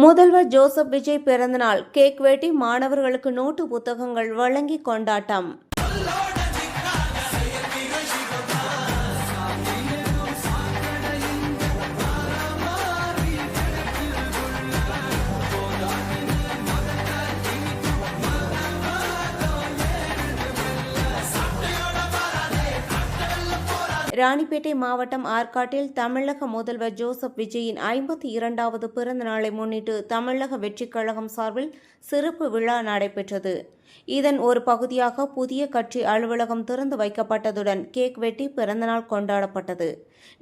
முதல்வர் ஜோசப் விஜய் பிறந்தநாள் கேக் வெட்டி மாணவர்களுக்கு நோட்டு புத்தகங்கள் வழங்கி கொண்டாட்டம். ராணிப்பேட்டை மாவட்டம் ஆற்காட்டில் தமிழக முதல்வர் ஜோசப் விஜயின் 52வது பிறந்த நாளை முன்னிட்டு தமிழக வெற்றிக் கழகம் சார்பில் சிறப்பு விழா நடைபெற்றது. இதன் ஒரு பகுதியாக புதிய கட்சி அலுவலகம் திறந்து வைக்கப்பட்டதுடன் கேக் வெட்டி பிறந்தநாள் கொண்டாடப்பட்டது.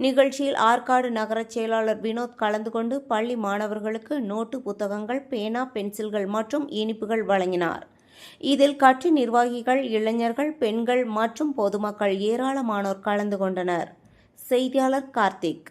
நிகழ்ச்சியில் ஆற்காடு நகர செயலாளர் வினோத் கலந்து கொண்டு பள்ளி மாணவர்களுக்கு நோட்டு புத்தகங்கள், பேனா, பென்சில்கள் மற்றும் இனிப்புகள் வழங்கினார். இதில் கட்சி நிர்வாகிகள், இளைஞர்கள், பெண்கள் மற்றும் பொதுமக்கள் ஏராளமானோர் கலந்து கொண்டனர். செய்தியாளர் கார்த்திக்.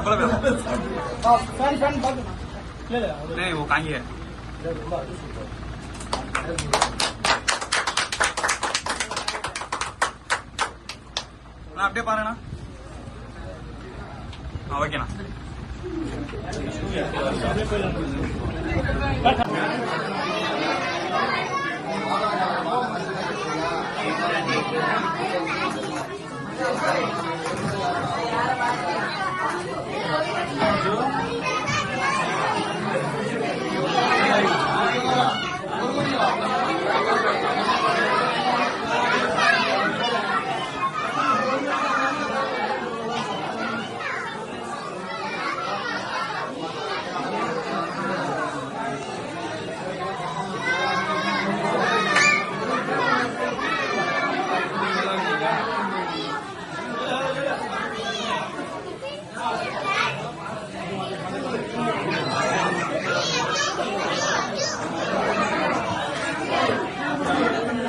बोलो नहीं वो कहीं है அப்படியே பாருண்ணா. ஓகேண்ணா. Thank you.